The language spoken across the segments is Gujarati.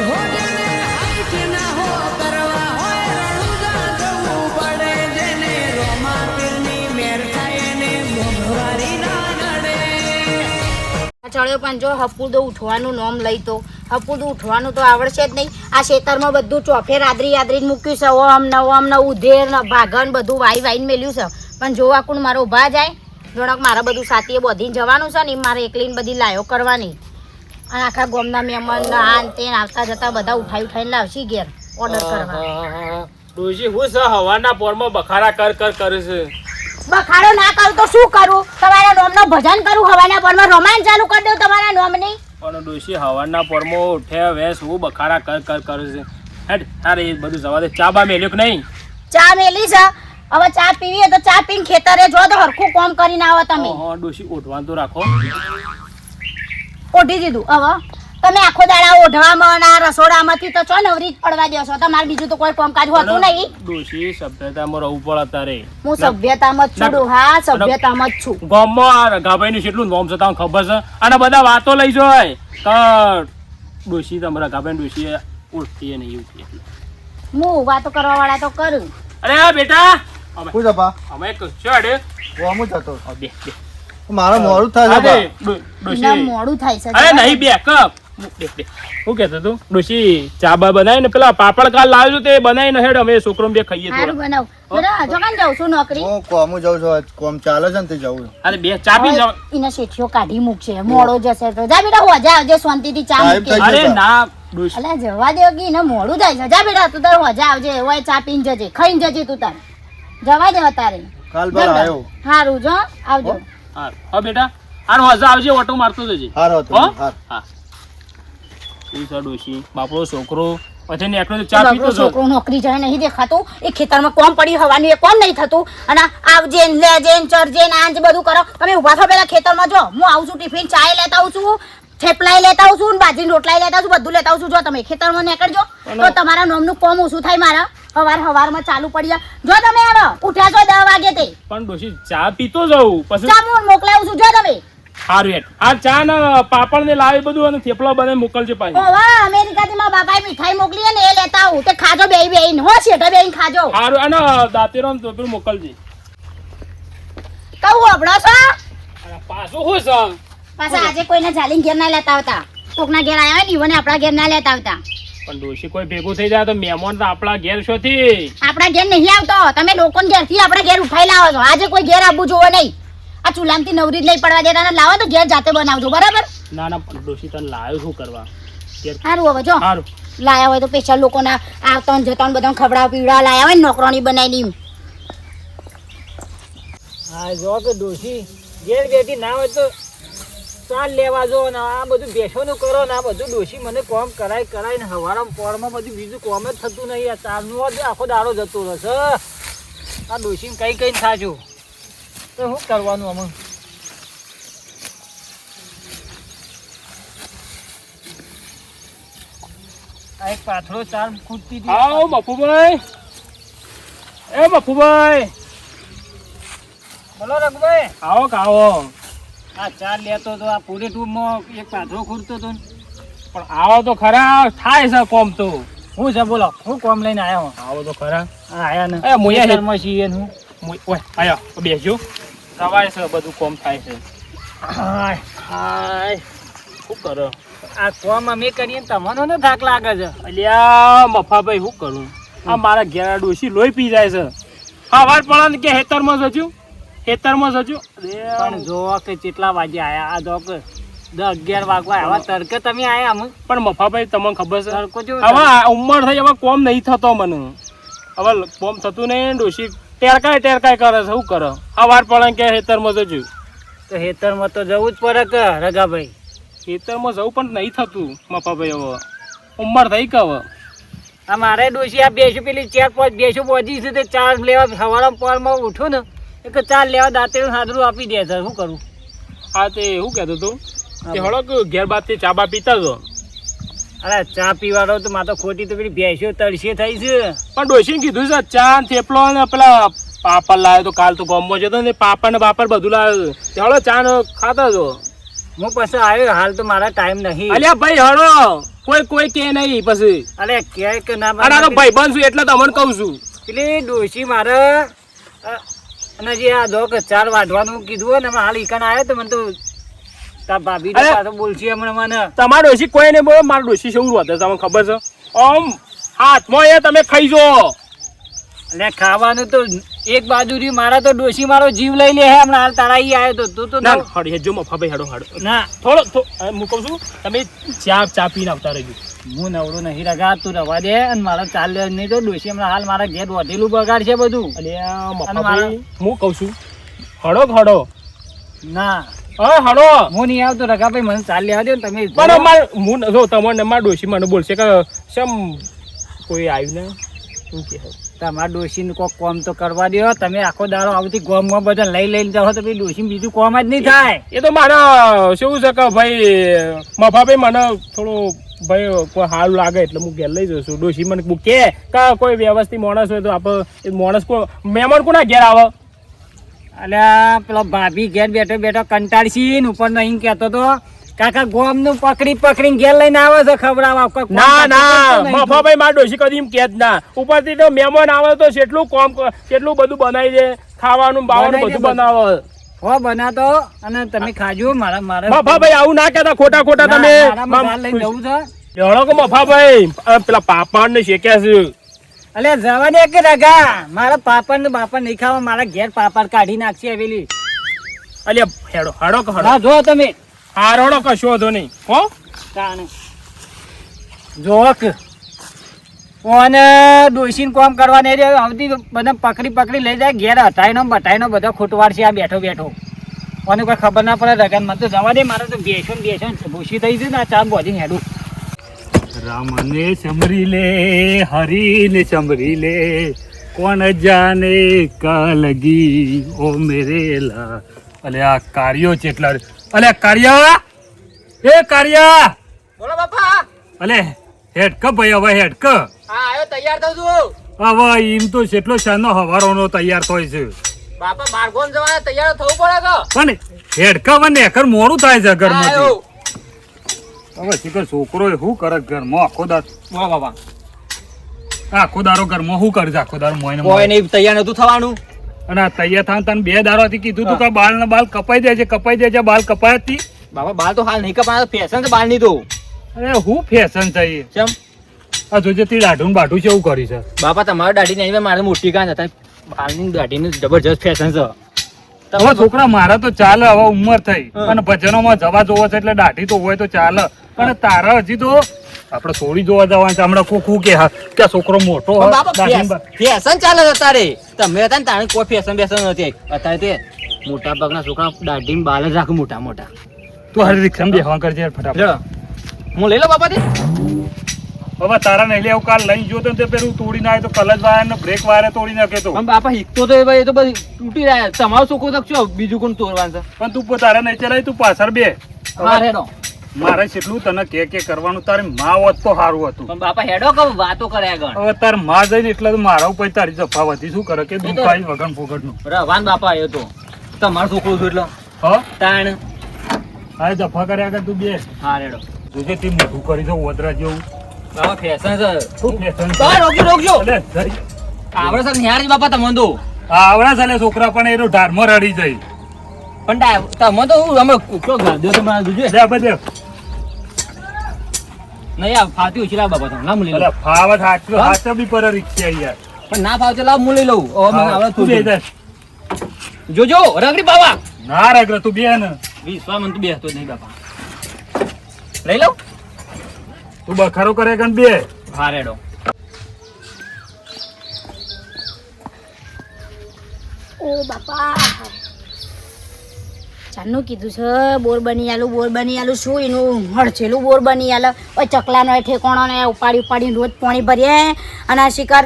હોજને હાઈટ ના હો કરવા હોય રણુજા જવું પડે જેને રોમા પીરની મેર થાય ને મોંઘવારી ના નડે ચડ્યો પણ જો હપુદો ઉઠવાનું નોમ લઈ તો હપુદું ઉઠવાનું તો આવડશે જ નહીં. આ ખેતરમાં બધું ચોફે રાદરી મૂક્યું છે. ઓમ ને ઉધેર ને ભાગન બધું વાઈને મેલ્યું છે. પણ જોવા કોણ મારો ઊભા જાય જોડક મારે બધું સાથીએ બધીને જવાનું છે ને મારે એકલીને બધી લાયો કરવાની. અને આખા ગામના મહેમાન આન તેન આવતા જતા બધા ઉઠાઈને લાવશી ઘેર ઓર્ડર કરવા. ડોશી હું છે હવાના પોરમાં બખાડા કરે છે. બખાડો ના કરું તો શું કરું? તમારા નોમનો ભજન કરું હવાના પોરમાં રોમાન ચાલુ કરી દઉં તમારા નોમની. પણ ડોશી હવાના પોરમાં ઉઠ્યા વેસ હું બખાડા કરે છે. હેડ તારે એ બધું જવા દે. ચા બા મેલ્યો કે નહીં? ચા મેલી છે. હવે ચા પીવી તો ચા પીને ખેતરે જો તો હરખું કામ કરીને આવો તમે. હા ડોશી ઓઢવાનું તો રાખો. ઓઢી દીધું. હવે તમે આખો દાડા ઓઢવામાં ના રસોડામાંથી તો ચો નવરી જ પડવા દેશો. તમારે બીજું તો કોઈ કામકાજ હોતું નહીં. ડોશી સભ્યતામાં રહેવું પડે તારે. હું સભ્યતામાં જ છું. હા સભ્યતામાં જ છું. ગામમાં રઘાભાઈનું કેટલું નોમ છે તમને ખબર છે? અને બધા વાતો લઈ જાય કે ડોશી તમારા રઘાભાઈ ડોશી ઓળખીએ નહીં એવું. હું વાતો કરવા વાળા તો કરું. અરે આ બેટા હું જપા અમે ચડે કોમું જતો બે મારો મોડું થાય છે ના મોડું થાય છે. અરે નહીં બે કપ શું કેતો તું? ડોશી ચા બા બનાવી ને પેલા પાપડ કાલ લાવ્યો તે બનાવીને હેડ અમે છોકરો બે ખાઈએ સારું બનાવ. બરાબર જોકાન જાઉં છું નોકરી. હું કોમું જાઉં છું કોમ ચાલે છે ને તે જવું. અરે બે ચા પી જાવ. એને શેઠિયો કાઢી મૂકશે મોડો જશે તો જા બેટા હોજા આવજે શાંતિથી ચા સાહેબ મૂકે. અરે ના ડોશી અલા જવા દે કે એને મોડું થાય છે. જા બેટા તું તાર હોજા આવજે ઓય ચા પીને જજે ખાઈને જજે તું તાર. જવા દે તારે કાલ પર આવ્યો હારું જો આવજો. હા બેટા આનો હજા આવજે ઓટો મારતો જજે. હારો હતો હો? હાર હા શું છે ડોશી બાપડો છોકરો પછી નેકળો તો ચા પીતો છો. છોકરો નોકરી જાય નહીં દેખાતું. એ ખેતરમાં કોમ પડી હવાનું એ કોમ નહીં થતું. અને આવજે ને લેજે ને ચરજે ને આંજ બધું કરો. તમે ઉભા થો પેલા ખેતરમાં જો હું આવું છું ટિફિન ચાય લેતા આવું છું થેપલાય લેતા આવું છું ને બાજરીના રોટલાય લેતા આવું છું બધું લેતા આવું છું. જો તમે ખેતરમાં નીકળજો તો તમારા નોમનું કોમ ઓછું થાય. મારા હવારમાં ચાલુ પડી જાય. જો તમે આવો ઉઠ્યા છો 10 વાગે તે પણ ડોશી ચા પીતો જાઉં પછી ચા હું મોકલાવું છું. જો તમે સારું હેઠ આ ચા ને પાપડ ને લાવી બધું અને થેપલા બનાવી મોકલજે પાછી. ઓવા અમેરિકાથી મારા બાપાએ મીઠાઈ મોકલી ને એ લેતા આવું તે ખાજો બેહીને હો શેઠા બેહીને ખાજો. સારું અને દાંતેરો ને ટોપરું મોકલજે. કહું આપડો છો અને પાછું શું છે? પાછા આજે કોઈને જાલીને ઘેર ના લેતા આવતા. કોકના ઘેર આવ્યા ને ઈવને આપણા ઘેર ના લેતા આવતા. પણ ડોશી કોઈ ભેગું થઈ જાય તો મહેમાન તો આપણા ઘેર શોથી. આપણા ઘેર નહીં આવતો. તમે લોકોને ઘેરથી આપણા ઘેર ઉઠાઈ લાવો છો. આજે કોઈ ઘેર આવવું જોવો નહીં. આ ચૂલામાંથી નવરી જ લઈ પડવા દેતા ને લાવો તો ઘેર જાતે બનાવજો બરાબર. ના ના પણ ડોશી તને લાવ્યો શું કરવા? સારું હવે જો સારું લાયા હોય તો સ્પેશિયલ લોકોના આવતા ને જતા બધા ખવડાવ પીવડા લાયા હોય ને નોકરાણી બનાવીને. હા જો કે ડોશી ઘેર બેઠી ના હોય તો ચાલ લેવા જો ને આ બધું બેસવાનું કરો ને આ બધું ડોશી મને કોમ કરાય ને હવારમાં પોરમાં બધું બીજું કોમ જ થતું નહીં. આ ચારનું જ આખો દાડો જતો રહેશે. આ ડોશીને કઈ થાશું તો શું કરવાનું અમે? આ એક પાથરો ચાર ખૂટતી હતી. આવો મફુભાઈ. એ મફુભાઈ બોલો રઘુભાઈ. આવો કાવો. આ ચાર લેતો તો આ પૂરે ટૂરમાં એક પાથરો ખૂટતો હતો ને. પણ આવો તો ખરા થાય છે કોમ તો. શું છે બોલો હું કોમ લઈને આવ્યો? આવો તો ખરા. આયા ને એ મુયા છે. ખેતરમાં છીએ ને હું. ઓય આયો બેસજો. સવાય છે બધું કોમ થાય છે. હાય હાય શું કરો? આ કોમ અમે કરીએ ને તમને ને થાક લાગે છે. અલ્યા મફાભાઈ શું કરું? આ મારા ઘેરા ડોશી લોહી પી જાય છે. સવાર પડે કે ખેતરમાં જજો પણ જો કે કેટલા વાગે આયા? આ જો કે 10-11 વાગવા આવ્યા તડકે તમે આયા અમે. પણ મફાભાઈ તમને ખબર છે તડકો જેવો હવે ઉંમર થઈ હવે કોમ નહીં થતો મને. હવે કોમ થતું નહીં. ડોશી ટેરકાય કરે છે. શું કરે? સવાર પડે કે ખેતરમાં જજો. તો ખેતરમાં તો જવું જ પડે કે રઘાભાઈ. ખેતરમાં જવું પણ નહીં થતું મફાભાઈ. હવે ઉંમર થઈ કે હવે આ મારે ડોશી આ બેસું પેલી 4-5 બેસું બોધી છે તે ચાર લેવા સવારમાં પોરમાં ઉઠું ને એક ચાર લેવા દાંતે હાદરું આપી દે છે. શું કરું? હા તે શું કહેતો તું કે હળો ઘેર બાદથી ચા બા પીતા છો? અરે ચા પીવાનો તો મારે તો ખોટી તો પેલી ભેંસો તળશે થઈ છે. પણ ડોશીને કીધું છે ચા ને થેપલો ને પેલા પાપડ લાવ્યો તો કાલ તો ગામમાં જતો ને પાપડ ને બાપડ બધું લાવ્યો તો હળો ચા ને ખાતા છો. હું પછી આવ્યો હાલ તો મારા ટાઈમ નહીં. અલ્યા ભાઈ હળો કોઈ કે નહીં પછી અરે કે કે ના અને આ તો ભાઈબંધ છું એટલે તમને કહું છું. પેલી ડોશી મારે અને જે આ દોક 4 વાઢવાનું કીધું હોય ને હમણાં હાલ ઈકણ આવ્યો તો મને તો તાર ભાભી તો અરે! પાછો બોલશે હમણાં મને. તમારા ડોશી કોઈ નહીં બોલો, મારા ડોશી શું વાત તમને ખબર છે? આમ હાથમાં એ તમે ખાઈ જો. એટલે ખાવાનું તો એક બાજુ રહ્યું, મારા તો ડોશી મારો જીવ લઈ લે હે હમણાં હાલ તારા ઈ આવ્યો તો તું તો ના હડી હેજો મફાભાઈ હેડો હેડો ના હું કહું છું તમે ચા પીને આવતા રહેજો. હું નવરો નહીં રગા, તું રવા દે અને મારે ચાલ નહીં તો ડોશી હમણાં હાલ મારા ઘેર વધેલું બગાડ છે બધું. અને આ મફાભાઈ હું કહું છું હડો ના હા હડો. હું નહીં આવતો રગા ભાઈ, મને ચાલ લેવા દો ને તમે. પણ હું જો તમને મારા ડોશી મને બોલશે કે શેમ કોઈ આવ્યું ને શું કે તમારા ડોશીને કોક કોમ તો કરવા દો. તમે આખો દાડો આવતી ગોમમાં બધા લઈને જાઓ તો પછી ડોશી બીજું કોમ જ નહીં થાય. એ તો મારા શું છે કે ભાઈ મફાભાઈ મને થોડું ભાઈ કોઈ સારું લાગે એટલે હું ઘેર લઈ જઉં છું. ડોશી મને કે કોઈ વ્યવસ્થિત માણસ હોય તો આપણે માણસ કોઈ મહેમાન કોના ઘેર આવે? અલ્યા પેલો ભાભી ઘેર બેઠો બેઠો કંટાળશી ને ઉપર નહીં કહેતો તો કાકા ગોમ નું પકડીને ઘેર લઈને આવે છે ખવડાવવા. ના મફાભાઈ મારા ડોશી કદી એમ કે જ ના. ઉપરથી તો મહેમાન આવે તો કેટલું બધું બનાવી દે, ખાવાનું બાવાનું બધું બનાવે. હો બનાતો અને તમે ખાજો. મારા મફાભાઈ આવું ના કહેતા ખોટા તમે. લઈને જવું છે. જણો કે મફાભાઈ પેલા પાપડ ને શેક્યા છે. અલ્યા જવા દે કે રગા, મારા પાપડ ને બાપડ નહીં ખાવા, મારા ઘેર પાપડ કાઢી નાખશે હવેલી. અલ્યા હેડો કે ના જો તમે હારોડો કશો વાંધો નહીં હો. તાણે જોક ઓને ડોશીને કોમ કરવા નહીં રહ્યો, આવતી બધા પકડી લઈ જાય ઘેર હટાઈનો બધો ખૂટવાડ છે આ બેઠો. ઓને કોઈ ખબર ના પડે રગન. મને તો જવા દે, મારે તો બેસો ભૂસી થઈ છે ને આ ચા બોધી હેડું. રામને સમરી લે, હરીને સમરી લે, કોણ જાને કા લગી ઓ મેરેલા. અલે આ કાર્યો ચેટલા અલે કાર્યા બોલો બાપા. અલે હેડક ભાઈ હવે હેડક. હા આયો તૈયાર થઉં છું. હવે એમ તો કેટલો શાનો હવારોનો તૈયાર થાય છે બાપા બારગોન જવા તૈયાર થવું પડે કે પણ હેડક મને એકર મોડું થાય છે ઘરમાંથી. હવે શીખર છોકરો શું કરે ઘરમાં આખો દાર વાહ બાપા આખો દારો ઘરમાં શું કરે છે આખો દારો મોઈને કોઈ નહીં તૈયાર નતું થવાનું. અને આ તૈયાર થવાનું તને 2 દારોથી કીધું તું કે બાલ ને બાલ કપાઈ દેજે બાલ કપાય હતી. બાપા બાલ તો હાલ નહીં કપાય, ફેશન છે બાલ ની તો. અરે હું ફેશન થઈ કેમ આ જોજે તી દાઢું બાઢું છે એવું કરી છે. બાપા તમારે દાઢી નહીં, મારે મોટી કાન હતા. બાલની દાઢીનું જબરજસ્ત ફેશન છે. હવે છોકરા મારા તો ચાલે, હવે ઉંમર થઈ અને ભજનોમાં જવા જોવો છે એટલે દાઢી તો હોય તો ચાલે. પણ તારા હજી તો આપણે થોડી જોવા જવાનું છે. હમણાં કોકું કે આ છોકરો મોટો હોય ફેશન ચાલે છે તારે. તમે હતા ને તારે કોઈ ફેશન નથી. અત્યારે તે મોટા પગના છોકરા દાઢી બાલ જ રાખે મોટા. તું હારી રિક્ષામાં બેહવા કરજે ફટાફટ. હું લઈ લો બાપા તે. હવે તારા નહીં લેવું કાલ લઈને જોતો ને તે પેલું તોડી નાખે તો કલચ વાયર ને બ્રેક વાયર તોડી નાખે તો. બાપા હિકતો તો એ તો બધી તૂટી રહ્યા. તમારું છોકરું તકશો બીજું કોણ તોડવાનું છે. પણ તું તારા નહીં ચલાય, તું પાછળ બે. હા હેડો. મારે કેટલું તને કે કરવાનું, તારી માં હોત તો સારું હતું. પણ બાપા હેડો કે વાતો કરે આગળ. હવે તાર માં જઈને એટલે તો મારા ઉપર તારી જફા વધી શું કરે કે દુખાઈ વગર ફોગટ નું. રવાન બાપા આવ્યો તો તમારું છોકરું છું એટલે હા તાણ. હા જફા કર્યા આગળ તું બે હા હેડો. જોજે તે મોઢું કરી દો વદરા જેવું. બાપા ફેશન છે. શું ફેશન છે? બાપા રોકજો. અલે, જઈ. આવડે સર નિહાળી બાપા તમને તો. આ આવડા ચાલે છોકરા પણ એનો ઢારમાં રડી જાય. પણ તમે તો હું અમે કુકડો ગાધ્યો તો મારા જોજે. લે બધે નહીં આ ફાતી ઓછી લાવ બાપા તમે ના મૂલી અલે ફાવત હાથ બી પર રિક્ષા યાર. પણ ના ફાવતે લાવ મૂલી લઉં. હવે મને આવડે તું બે જા. જોજો રગડી બાબા. ના રગડા તું બે ને વિશ્વા મને તો બેસતો જ નહીં બાપા. લઈ લઉં. તું બખારો કરે કે બે. હા રેડો. ઓ બાપા ચાનું કીધું છે બોર બની આલું શું એનું હળચેલું બોર બની આલે. ચકલાનો ઠેકોણો ને ઉપાડીને રોજ પાણી ભરીએ અને આ શિકાર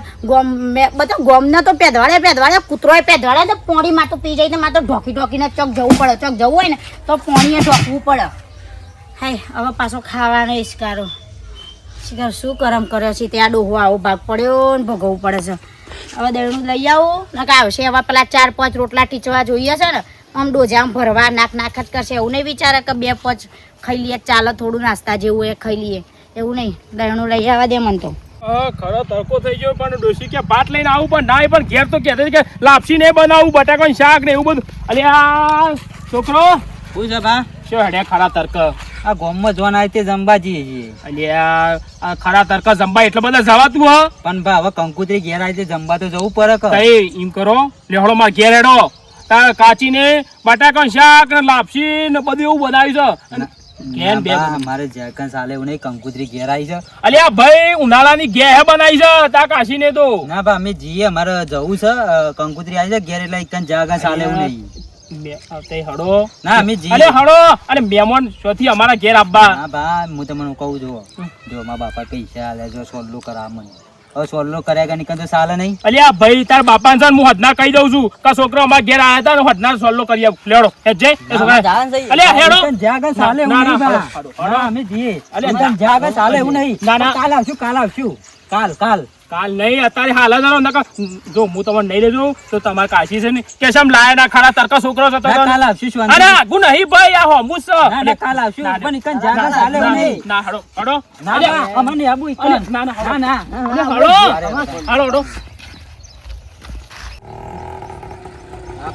બધા ગોમને તો પેદવાડે કૂતરોય પેદવાડે તો પાણીમાં તો પી જાય તો મારે તો ઢોકીને ચોક જવું પડે. ચોક જવું હોય ને તો પાણીએ ઢોકવું પડે. હાય હવે પાછો ખાવાનો શિકાર શું કરમ કર્યો છે ત્યાં ડોહો આવો ભાગ પડ્યો ને ભોગવવું પડે છે. હવે દળનું લઈ આવું ને કે આવશે હવે પેલા 4-5 રોટલા ટીચવા જોઈએ છે ને આમ ડોજામ ભરવા નાખ જ કરશે. એવું નહીં વિચારે કે 2-5 ખાઈ લઈએ ચાલે, થોડું નાસ્તા જેવું એ ખાઈ લઈએ એવું નહીં દયણું લઈ આવવા દે મન તો ખરો તડકો થઈ ગયો પણ ડોશી કે ભાત લઈને આવું પણ ના પણ ઘેર તો કહેતા કે લાપસી ને બનાવું બટાકાનું શાક ને એવું બધું અલે આ છોકરો શું છે ભા શું હેડે ખરા તડક આ ગોમમાં જોવાના આવી તે જંબાજી છીએ અલે આ ખરા તડક જંબા એટલે બધા જવાતું હ પણ ભા હવે કંકુતરી ઘેર આવી તે જંબા તો જવું પડે કે તઈ એમ કરો લેહડો માં ઘેર હેડો તાર કાચીને બટાકાનું શાક ને લાપસી ને બધું એવું બનાવ્યું છે કેમ બે મારે જયકન સાલે એવું નહીં કંકુતરી ઘેર આવી છે અલે આ ભાઈ ઉનાળાની ઘે બનાવી છે તા કાશીને તો ના ભા અમે જઈએ અમારે જવું છે કંકુતરી આવી છે ઘેર એટલે એકન જયકન સાલે એવું નહીં તે હડો ના અમે જઈએ અલે હડો અને મહેમાન શોથી અમારા ઘેર આવવા હા ભા હું તમને કહું છું જો મારા બાપા પૈસા આલે જો સોલ્લો કરા મને હવે સોલ્લો કર્યા કે નીકળ તો સાલે નહીં અલ્યા ભાઈ તાર બાપાને છે ને હું હદના કહી દઉં છું કે છોકરો અમારા ઘેર આયા હતા ને હદના સોલ્લો કરી આપ લેડો હેજે એ છોકરા અલ્યા હેડો જયકન સાલે એવું નહીં ભા હા અમે જઈએ જયકન સાલે એવું નહીં ના, ના. કાલ આવશું કાલ કાલ નહીં અત્યારે હાલ જ આવો નકર જો હું તમને નહીં લેજો તો તમારે કાશી છે ને કે શેમ લાયા ના ખરા તરકા છોકરો છે તો કાલ આવશું શું અરે આગુ નહીં ભાઈ આ હોમું છે ના ના કાલ આવશું પણ નીકળ જયકન સાલે એવું નહીં ના હડો હડો ના ના અમને આબુ અલ્યા, ના ના ના ના હડો હડો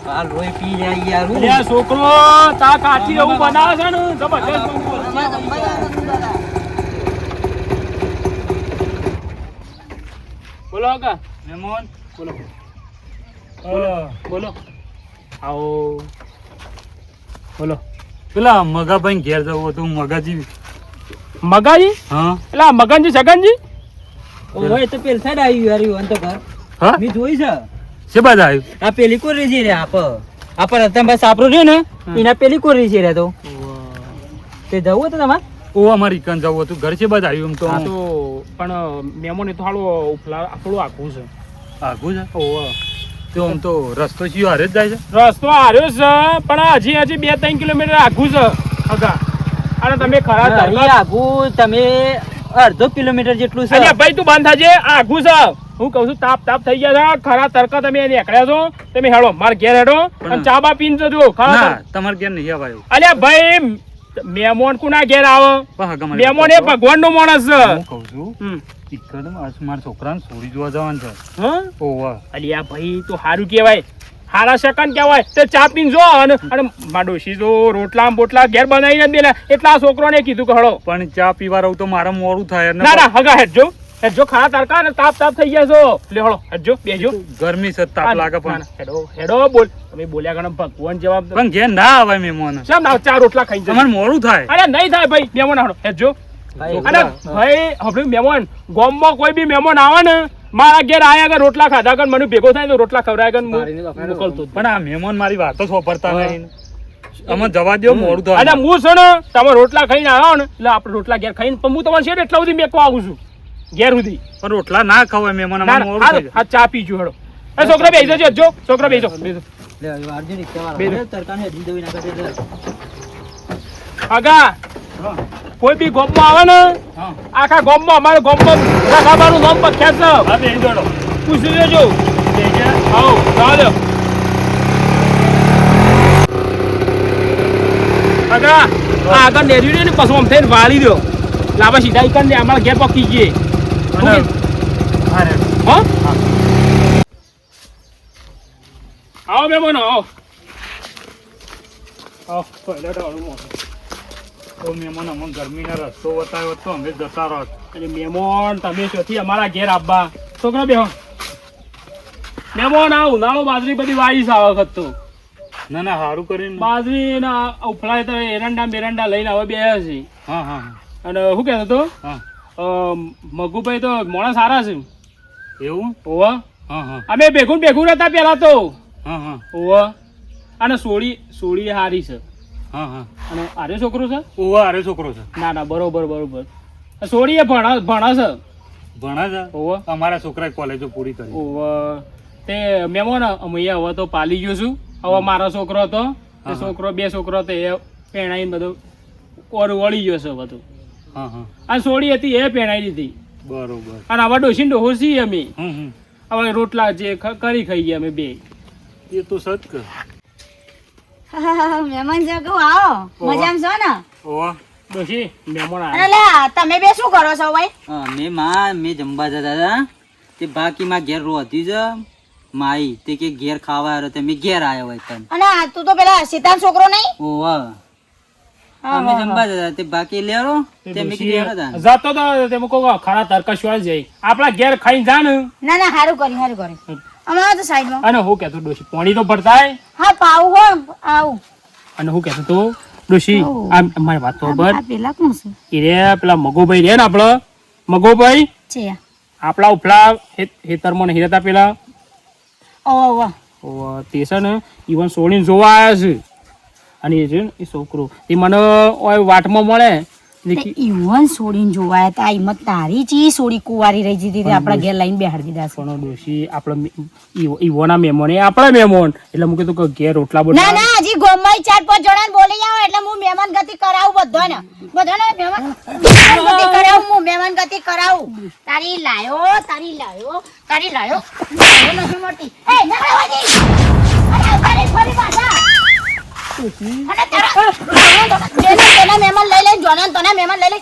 કાલ રોય પી જાય યાર અલ્યા છોકરો તા કાચી એવું બનાવે છે ને જબરજસ્ત બોલો કા મહેમાન બોલો બોલો આવો બોલો પેલા મગાભાઈ ઘેર જવું હતું મગાજી મગાજી હા એટલે આ મગનજી છગનજી ઓય તો પેલ સાઈડ આવ્યું યાર તો ઘર હા મે જોઈ છે છે બધા આવ્યું આ પેલી કોરી છે રે આપ રતનભાઈ સાપરો છે ને એના પેલી કોરી છે રે તો તે જવું હતું તમારે ઓ અમારી કન જવું હતું ઘર છે બધા આવ્યું એમ તો આ તો પણ મેમોને તો હાલો ઉપલા આપણું આખું છે આગું છે ઓહો તો આમ તો રસ્તો ચિયો હારે જ જાય છે રસ્તો હાર્યો છે પણ હજી 2-3 કિલોમીટર આખું છે અગા અને તમે ખરા અહીં તરકા આગુ તમે અડધો કિલોમીટર જેટલું છે અલ્યા ભાઈ તું બંધ થાજે આ આખું છે હું કહું છું તાપ થઈ ગયા છે ખરા તરકા તમે નીકળ્યા છો તમે હેડો માર ઘેર હેડો અને ચા બા પીને જજો ખરા ના તરકા. તમારે ઘેર નહીં આવાયું અલ્યા ભાઈ મહેમાન કોના ઘેર આવે મહેમાન એ ભગવાન નો માણસ છે હું કહું છું હમ. ઈકડ મારા છોકરાને છોડી જોવા જવાનું છે હા ઓવા અલ્યા ભાઈ તો સારું કહેવાય હારા સેકન્ડ કહેવાય તે ચા પીને જો અને માડોશી તો રોટલા બોટલા ઘેર બનાવીને જ દેલા એટલા છોકરોને કીધું કે હળો પણ ચા પીવા રહું તો મારા મોડું થાય ના ના હગા હેડજો ખારા તારકા ને તાપ થઈ ગયા છો લે હળો હેડજો બેજો ગરમી છે તાપ લાગે પણ હેડો બોલ તમે બોલ્યા ગણ ભગવાન જવાબ દો. પણ ઘેર ના આવે મહેમાન શેમ ના ચાર રોટલા ખાઈ જાય તમારે મોડું થાય અરે નહીં થાય ભાઈ મહેમાન હાડો હેડજો અને ભાઈ હવે મહેમાન ગામમાં કોઈ બી મહેમાન આવે ને મારા ઘેર આયા આગળ રોટલા ખાધા આગળ મને ભેગો થાય તો રોટલા ખવડાય આગળ મોકલતો પણ આ મહેમાન મારી વાતો સોપરતા નહીં અમે જવા દો મોડું અને થાય હું છે ને તમે રોટલા ખાઈને આવ્યો ને એટલે આપણે રોટલા ઘેર ખાઈને પણ હું તમારે શેઠ એટલા સુધી મેકવા આવું છું ઘેર સુધી પણ રોટલા ના ખવાય મહેમાન ના, અમારે ના, મોડું હારું, થાય આ ચા પીજો હેડો એ છોકરા બેસી જજો જો છોકરા બેસી જાઓ. લે વારજી રિક્ષા બે. વાળા તરકાને હજી દોઈ નાખે છે આગા કોઈ બી ગોમમાં આવે ને હા આખા ગોમમાં અમારે ગોમમાં રખાબાનું નામ પ્રખ્યાત છે હા બેસી જોડો પૂછી લેજો આવો ચાલો આગા આ આગળ નેર્યું ને પછી આમ થઈને વાળી દો લાંબા સીધા ઈકન ને અમારા ઘેર પકી જઈએ અરે હો આવો મહેમાન આવો આવો ટોયલેટ વાળું મોટું. તો મહેમાન અમને ગરમીનો રસ્તો બતાવ્યો તો અમે જતા રહો અને મહેમાન તમે શોથી અમારા ઘેર આવવા છોકરા બેહો મહેમાન આ ઉનાળો બાજરી બધી વાઈ છે આ વખત તો ના ના સારું કરીને બાજરી ના ઉફળાય તો એરંડા બેરંડા લઈને હવે બે છે હા હા અને શું કહેતો તો હા મગુભાઈ તો મોણા સારા છે એવું ઓવા હા હા અમે ભેગું હતા પેલા તો હા હા ઓવા અને સોળી હારી છે હા હા અને આરે છોકરો છે ઓવા અરે છોકરો છે ના ના બરોબર સોળી એ ભણા છે ભણા છે ઓવા અમારા છોકરાએ કોલેજો પૂરી કરી ઓવા તે મેમોન અમે હવે તો પાલી ગયો છું હવે મારો છોકરો હતો તે છોકરો બે છોકરો હતો એ પેણાઈને બધું ઓર વળી ગયો છે બધું હા હા આ સોળી હતી એ પેણાઈ દીધી બરોબર અને હવે ડોસી ડોહો છીએ અમે હમ હવે રોટલા જે કરી ખાઈ ગયા અમે બે એ તો સચ કે મહેમાન જો કહું આવો મજામાં છો ને ઓવા ડોશી મહેમાન અને આવ્યા. લે તમે બે શું કરો છો ભાઈ મેં જમવા જતા હતા તે બાકી માં ઘેર રોતી છે માઈ તે કે ઘેર ખાવા આવ્યો તે મેં ઘેર આવ્યો હોય તને અને તું તો પેલા સીતાન છોકરો નહીં ઓવા અમે જમવા જતા તે બાકી લેરો તે તે મેં ડોશી કીધું હેડો તાન. જતો તો તેમ કહો ખરા તરકશ વાળ જાય આપણા ઘેર ખાઈને જા ને. ના ના સારું કર્યું અમારા તો સાઈડમાં અને હું કહેતો ડોશી પાણી તો ભરતાય. હા પાવું હો આવું અને હું કહેતો તો ડોશી આ મારી વાત તો બર આ પેલા કોણ છે એ રે પેલા મગોભાઈ રે ને આપડે મગોભાઈ છે આપણા ઉપલા હેતરમાં નહીં રહેતા પેલા ઓહો તે છે ને ઈવન સોળીને જોવા આવ્યા છે અને એ છે ને એ છોકરો તે મને ઓય વાટમાં મળે ઈવન છોડીને જોવાયા તા હિંમત તારી ચી છોડી કુવારી રહી જતી હતી આપણા ઘેર લઈને બેહાડી દીધા છે. પણ ડોશી આપણે ઈવોના મહેમાન એ આપણા મહેમાન એટલે હું કીધું કે ઘેર રોટલા ના બોટલા ના હજી ગોમમાં 4-5 જણાને બોલી જાવ એટલે હું મહેમાન ગતિ કરાવું બધાને મહેમાન ગતિ કરાવું હું મહેમાન ગતિ કરાવું તારી લાયો નથી મળતી એ નકળવાજી અરે ઉતારી ફરી પાછા અને તેના મહેમાન લઈ લઈ જોનાન તને મહેમાન લઈ લઈ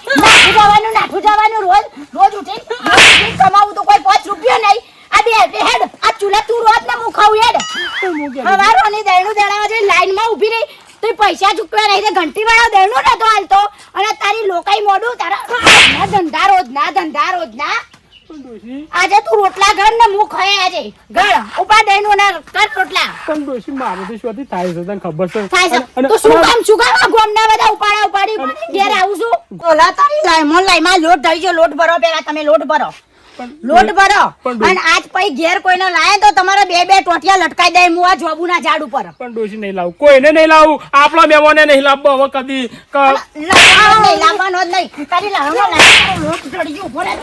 નાઠું જવાનું રોજ ઉઠી કમાવું તો કોઈ 5 રૂપિયા નહીં આ બે હેડ આ ચૂલા તું રોજ ને હું ખાવું હેડ હવારોની દેણું દેણાવા જે લાઈનમાં ઊભી રહી તો પૈસા ચૂકવ્યા નહીં તે ઘંટી વાળો દેણું નતો હાલતો અને તારી લોકાઈ મોઢું તારા ધંધા રોજ ના આજે તું રોટલા ઘર ને હું ખાય આજે ઘર ઉપા દેણું ને કર રોટલા પણ ડોશી મારે તો શું થાય છે તને ખબર છે થાય છે તો શું કામ આ ગોમના બધા ઉપાડી ઘેર આવું છું ઓલા તારી લાઈમાં લોટ થઈ ગયો લોટ ભરો પેલા તમે લોટ ભરો અને આજ પછી ઘેર કોઈને લાય તો તમારા બે ટોટિયા લટકાઈ દે હું આ જોબુના ઝાડ ઉપર પણ ડોશી નહીં લાવું કોઈને નહીં લાવું આપણા મહેમાને નહીં લાવવો હવે કદી લાવવાનો જ નહીં તારી લાવવાનો લોટ ચડી ગયો ઉભો રહે